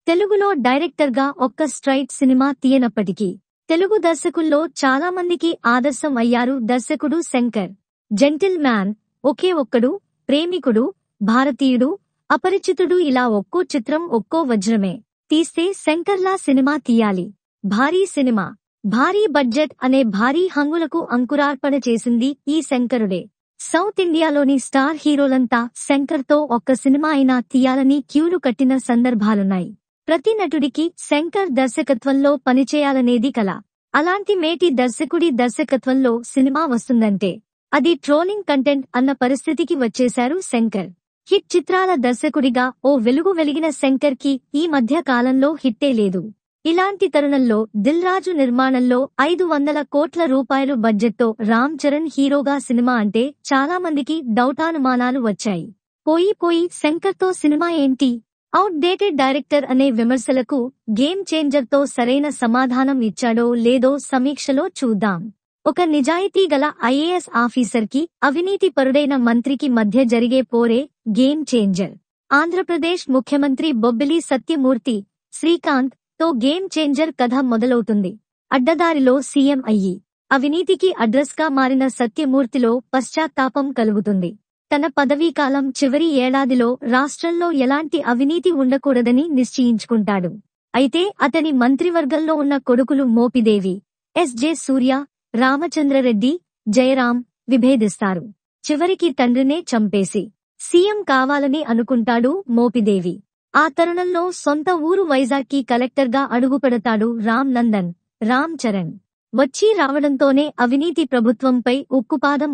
తెలుగులో డైరెక్టర్గా ఒక్క స్ట్రైట్ సినిమా తీయనప్పటికీ తెలుగు దర్శకుల్లో చాలా మందికి ఆదర్శం అయ్యారు దర్శకుడు శంకర్. జెంటిల్ మ్యాన్, ఒకే ఒక్కడు, ప్రేమికుడు, భారతీయుడు, అపరిచితుడు ఇలా ఒక్కో చిత్రం ఒక్కో వజ్రమే. తీస్తే శంకర్లా సినిమా తీయాలి. భారీ సినిమా, భారీ బడ్జెట్ అనే భారీ హంగులకు అంకురార్పణ చేసింది ఈ శంకరుడే. సౌత్ ఇండియాలోని స్టార్ హీరోలంతా శంకర్తో ఒక్క సినిమా అయినా తీయాలని క్యూలు కట్టిన సందర్భాలున్నాయి. ప్రతి నటుడికి శంకర్ దర్శకత్వంలో పనిచేయాలనేది కల. అలాంటి మేటి దర్శకుడి దర్శకత్వంలో సినిమా వస్తుందంటే అది ట్రోలింగ్ కంటెంట్ అన్న పరిస్థితికి వచ్చేశారు శంకర్. హిట్ చిత్రాల దర్శకుడిగా ఓ వెలుగు వెలిగిన శంకర్ కి ఈ మధ్య కాలంలో హిట్టే లేదు. ఇలాంటి తరుణంలో దిల్ రాజు నిర్మాణంలో 500 కోట్ల రూపాయలు బడ్జెట్తో రామ్ చరణ్ హీరోగా సినిమా అంటే చాలా మందికి డౌటానుమానాలు వచ్చాయి. పోయి శంకర్తో సినిమా ఏంటి, అవుట్ డేటెడ్ డైరెక్టర్ అనే విమర్శలకు గేమ్ చేంజర్ తో సరైన సమాధానం ఇచ్చాడో లేదో సమీక్షలో చూద్దాం. ఒక నిజాయితీ గల ఐఏఎస్ ఆఫీసర్ కి అవినీతి పరుడైన మంత్రికి మధ్య జరిగే పోరే గేమ్ చేంజర్. ఆంధ్రప్రదేశ్ ముఖ్యమంత్రి బొబ్బిలి సత్యమూర్తి, శ్రీకాంత్ తో గేమ్ చేంజర్ కథ మొదలవుతుంది. అడ్డదారిలో సీఎం అయ్యి అవినీతికి అడ్రస్ గా మారిన సత్యమూర్తిలో పశ్చాత్తాపం కలుగుతుంది. తన పదవీకాలం చివరి ఏడాదిలో రాష్ట్రంలో ఎలాంటి అవినీతి ఉండకూడదని నిశ్చయించుకుంటాడు. అయితే అతని మంత్రివర్గంలో ఉన్న కొడుకులు మోపిదేవి, ఎస్.జె. సూర్య, రామచంద్రరెడ్డి, జయరాం విభేదిస్తారు. చివరికి తండ్రినే చంపేసి సీఎం కావాలని అనుకుంటాడు మోపిదేవి. ఆ తరుణంలో సొంత ఊరు వైజాగ్కి కలెక్టర్గా అడుగుపెడతాడు రామ్ చరణ్. వచ్చి రావడంతోనే అవినీతి ప్రభుత్వంపై ఉక్కుపాదం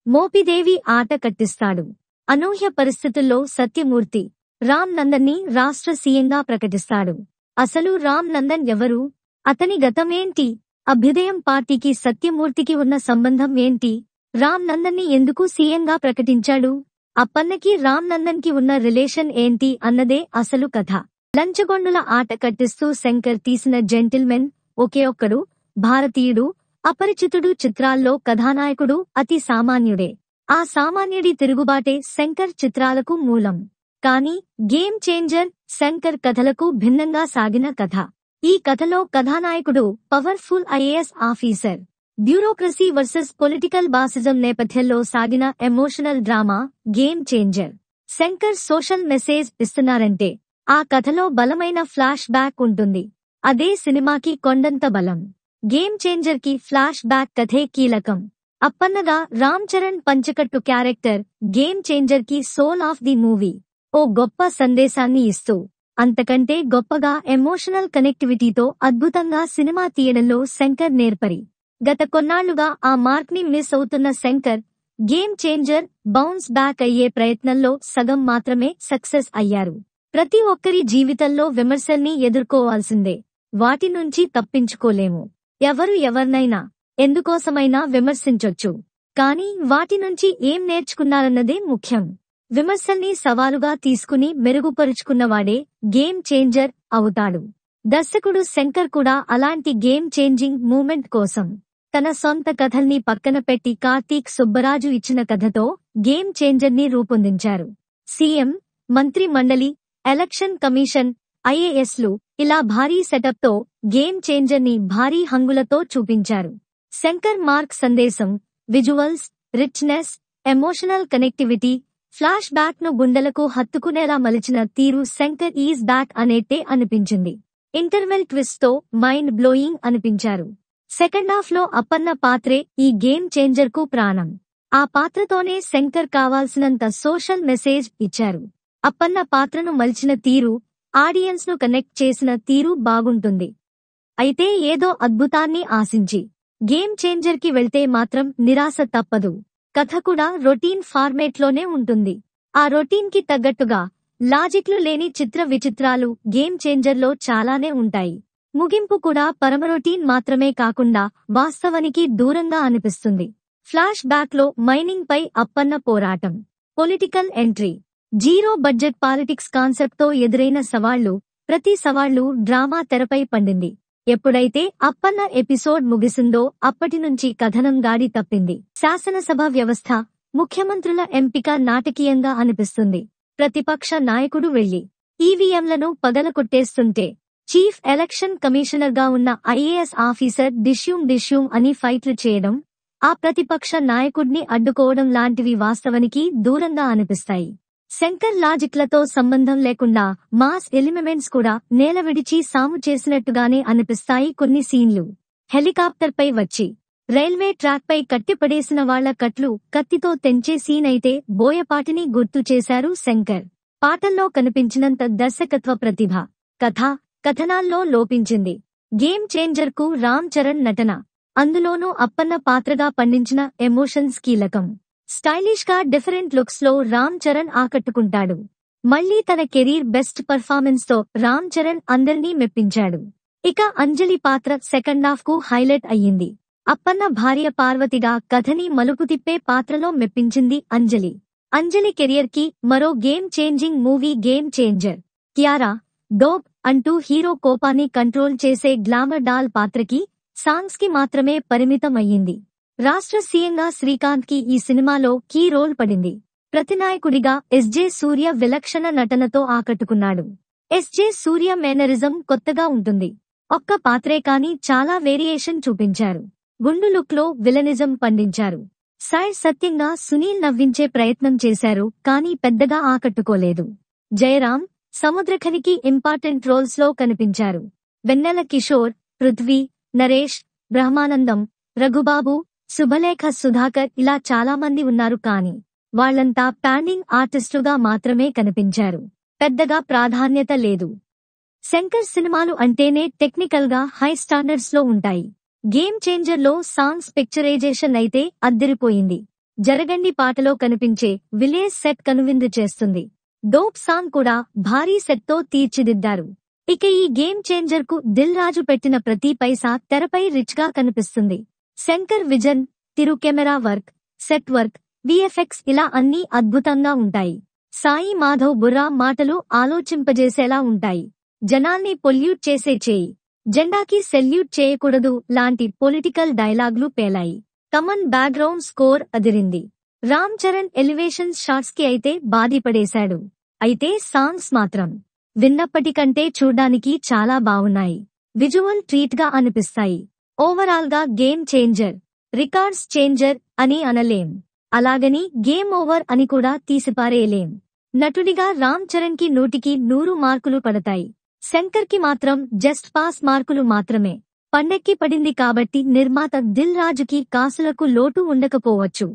మోపిదేవి ఆట కట్టిస్తాడు. అనూహ్య పరిస్థితుల్లో సత్యమూర్తి రామ్ నందన్ని రాష్ట్ర సీఎంగా ప్రకటిస్తాడు. అసలు రామ్ నందన్ ఎవరు? అతని గతమేంటి? అభ్యుదయం పార్టీకి సత్యమూర్తికి ఉన్న సంబంధం ఏంటి? రామ్ నందన్ని ఎందుకు సీఎంగా ప్రకటించాడు? అప్పన్నకి రామ్ నందన్ కి ఉన్న రిలేషన్ ఏంటి అన్నదే అసలు కథ. లంచగొండుల ఆట కట్టిస్తూ శంకర్ తీసిన జెంటిల్మెన్, ఒకే ఒక్కడు, భారతీయుడు, అపరిచితుడు చిత్రాల్లో కథానాయకుడు అతి సామాన్యుడే. ఆ సామాన్యుడి తిరుగుబాటే శంకర్ చిత్రాలకు మూలం. కానీ గేమ్ చేంజర్ శంకర్ కథలకు భిన్నంగా సాగిన కథ. ఈ కథలో కథానాయకుడు powerful IAS officer. Bureaucracy versus political bossism నేపథ్యంలో సాగిన emotional drama game changer. Shankar social message ఇస్తున్నారంటే ఆ కథలో బలమైన ఫ్లాష్ బ్యాక్ ఉంటుంది. అదే సినిమాకి కొండంత బలం. గేమ్ చేంజర్ కి ఫ్లాష్ బ్యాక్ కథే కీలకం. అప్పన్నగా రామ్ చరణ్ పంచకట్టు క్యారెక్టర్ గేమ్ చేంజర్ కి సోల్ ఆఫ్ ది మూవీ. ఓ గొప్ప సందేశాన్ని ఇస్తూ అంతకంటే గొప్పగా ఎమోషనల్ కనెక్టివిటీతో అద్భుతంగా సినిమా తీయడంలో శంకర్ నేర్పరి. గత కొన్నాళ్లుగా ఆ మార్క్ ని మిస్ అవుతున్న Shankar game changer bounce back అయ్యే ప్రయత్నంలో సగం మాత్రమే సక్సెస్ అయ్యారు. ప్రతి ఒక్కరి జీవితంలో విమర్శల్ని ఎదుర్కోవాల్సిందే. వాటి నుంచి తప్పించుకోలేము. ఎవరు ఎవరినైనా ఎందుకోసమైనా విమర్శించొచ్చు. కానీ వాటి నుంచి ఏం నేర్చుకున్నారన్నదే ముఖ్యం. విమర్శల్ని సవాలుగా తీసుకుని మెరుగుపరుచుకున్నవాడే గేమ్ చేంజర్ అవుతాడు. దర్శకుడు శంకర్ కూడా అలాంటి గేమ్ చేంజింగ్ మూమెంట్ కోసం తన సొంత కథల్ని పక్కన పెట్టి కార్తీక్ సుబ్బరాజు ఇచ్చిన కథతో గేమ్ చేంజర్ ని రూపొందించారు. సీఎం, మంత్రి మండలి, ఎలక్షన్ కమిషన్, ఐఏఎస్లు ఇలా భారీ సెటప్ తో గేమ్ చేంజర్ ని భారీ హంగులతో చూపించారు. శంకర్ మార్క్ సందేశం, visuals, richness, emotional connectivity, flash back ను గుండెలకు హత్తుకునేలా మలిచిన తీరు శంకర్ ఈజ్ బ్యాక్ అనేట్టే అనిపించింది. ఇంటర్వెల్ ట్విస్ట్ తో మైండ్ బ్లోయింగ్ అనిపించారు. సెకండ్ హాఫ్ లో అప్పన్న పాత్రే ఈ గేమ్ చేంజర్ కు ప్రాణం. ఆ పాత్రతోనే శంకర్ కావాల్సినంత సోషల్ మెసేజ్ ఇచ్చారు. అప్పన్న పాత్రను మలిచిన తీరు, ఆడియన్స్ ను కనెక్ట్ చేసిన తీరు బాగుంటుంది. అయితే ఏదో అద్భుతాన్ని ఆశించి గేమ్ చేంజర్ కి వెళ్తే మాత్రం నిరాశ తప్పదు. కథ కూడా రొటీన్ ఫార్మేట్లోనే ఉంటుంది. ఆ రొటీన్ కి తగ్గట్టుగా లాజిక్లు లేని చిత్ర విచిత్రాలు గేమ్ చేంజర్లో చాలానే ఉంటాయి. ముగింపు కూడా పరమరొటీన్ మాత్రమే కాకుండా వాస్తవానికి దూరంగా అనిపిస్తుంది. ఫ్లాష్ బ్యాక్ లో మైనింగ్ పై అప్పన్న పోరాటం, political entry, zero budget politics concept తో ఎదురైన సవాళ్లు, ప్రతి సవాళ్లు డ్రామా తెరపై పండింది. ఎప్పుడైతే అప్పన్న ఎపిసోడ్ ముగిసిందో అప్పటినుంచి కథనం గాడి తప్పింది. శాసనసభ వ్యవస్థ, ముఖ్యమంత్రుల ఎంపిక నాటకీయంగా అనిపిస్తుంది. ప్రతిపక్ష నాయకుడు వెళ్లి ఈవీఎంలను పగలకొట్టేస్తుంటే చీఫ్ ఎలక్షన్ కమిషనర్గా ఉన్న ఐఏఎస్ ఆఫీసర్ డిష్యూమ్ అని ఫైట్లు చేయడం, ఆ ప్రతిపక్ష నాయకుడిని అడ్డుకోవడం లాంటివి వాస్తవానికి దూరంగా అనిపిస్తాయి. శంకర్ లాజిక్లతో సంబంధం లేకుండా మాస్ ఎలిమెంట్స్ కూడా నేలవిడిచి సాము చేసినట్టుగానే అనిపిస్తాయి కొన్ని సీన్లు. హెలికాప్టర్పై వచ్చి రైల్వే ట్రాక్పై కట్టిపడేసిన వాళ్ల కట్లు కత్తితో తెంచే సీన్ అయితే బోయపాటిని గుర్తు చేశారు శంకర్. పాటల్లో కనిపించినంత దర్శకత్వ ప్రతిభ, కథనాల్లో లోపించింది. గేమ్ చేంజర్ కు రామ్ చరణ్ నటన, అందులోనూ అప్పన్న పాత్రగా పండించిన ఎమోషన్స్ కీలకం. స్టైలిష్ గా డిఫరెంట్ లుక్స్ లో రామ్ చరణ్ ఆకట్టుకుంటాడు. మళ్లీ తన కెరీర్ బెస్ట్ పర్ఫార్మెన్స్ తో రామ్ చరణ్ అందరినీ మెప్పించాడు. ఇక అంజలి పాత్ర సెకండ్ హాఫ్ కు హైలైట్ అయ్యింది. అప్పన్న భార్య పార్వతిగా కథని మలుపు తిప్పే పాత్రలో మెప్పించింది అంజలి కెరియర్ కి మరో game changing movie game changer. Kiara, dope అంటూ హీరో కోపాన్ని కంట్రోల్ చేసే గ్లామర్ డాల్ పాత్రకి, సాంగ్స్ కి మాత్రమే పరిమితం అయ్యింది. రాష్ట్ర సీఎంగా శ్రీకాంత్ కి ఈ సినిమాలో కీ రోల్ పడింది. ప్రతినాయకుడిగా ఎస్జే సూర్య విలక్షణ నటనతో ఆకట్టుకున్నాడు. ఎస్జే సూర్య మేనరిజం కొత్తగా ఉంటుంది. ఒక్క పాత్రే కాని చాలా వేరియేషన్ చూపించారు. గుండు లుక్ లో విలనిజం పండించారు. సాయ్ సత్యంగా సునీల్ నవ్వించే ప్రయత్నం చేశారు, కానీ పెద్దగా ఆకట్టుకోలేదు. జయరాం, సముద్రఖనికి ఇంపార్టెంట్ రోల్స్ లో కనిపించారు. వెన్నెల కిషోర్, పృథ్వీ, నరేష్, బ్రహ్మానందం, రఘుబాబు, శుభలేఖ, సుధాకర్ ఇలా చాలా మంది ఉన్నారు, కానీ వాళ్లంతా ప్యాడింగ్ ఆర్టిస్టుగా మాత్రమే కనిపించారు. పెద్దగా ప్రాధాన్యత లేదు. శంకర్ సినిమాలు అంటేనే టెక్నికల్ గా హై స్టాండర్డ్స్ లో ఉంటాయి. గేమ్ చేంజర్ లో సాంగ్స్ పిక్చరైజేషన్ అయితే అద్దరిపోయింది. జరగండి పాటలో కనిపించే విలేజ్ సెట్ కనువిందు చేస్తుంది. డోప్ సాంగ్ కూడా భారీ సెట్ తో తీర్చిదిద్దారు. ఇక ఈ గేమ్ చేంజర్ కు దిల్ రాజు పెట్టిన ప్రతి పైసా తెరపై రిచ్ గా కనిపిస్తుంది. Shankar vision, Tirru camera work, set work, VFX ఇలా అన్నీ అద్భుతంగా ఉంటాయి. సాయి మాధవ్ బుర్రా మాటలు ఆలోచింపజేసేలా ఉంటాయి. జనాల్ని పొల్యూట్ చేసే చేయి, జెండాకి సెల్యూట్ చేయకూడదు లాంటి పొలిటికల్ డైలాగ్లు పేలాయి. తమన్ బ్యాక్గ్రౌండ్ స్కోర్ అదిరింది. రామ్ చరణ్ ఎలివేషన్ షాట్స్ కి అయితే బాధిపడేశాడు. అయితే సాంగ్స్ మాత్రం విన్నప్పటికంటే చూడ్డానికి చాలా బావున్నాయి. విజువల్ ట్రీట్ గా అనిపిస్తాయి. ఓవరాల్ గా గేమ్ చేంజర్, రికార్డ్స్ చేంజర్ అని అనలేం. అలాగని గేమ్ ఓవర్ అని కూడా తీసిపారేయలేం. నటుడిగా రామ్ చరణ్ కి 100కి 100 మార్కులు పడతాయి. శంకర్ కి మాత్రం జస్ట్ పాస్ మార్కులు మాత్రమే. పండక్కి పడింది కాబట్టి నిర్మాత దిల్ రాజుకి కాసులకు లోటు ఉండకపోవచ్చు.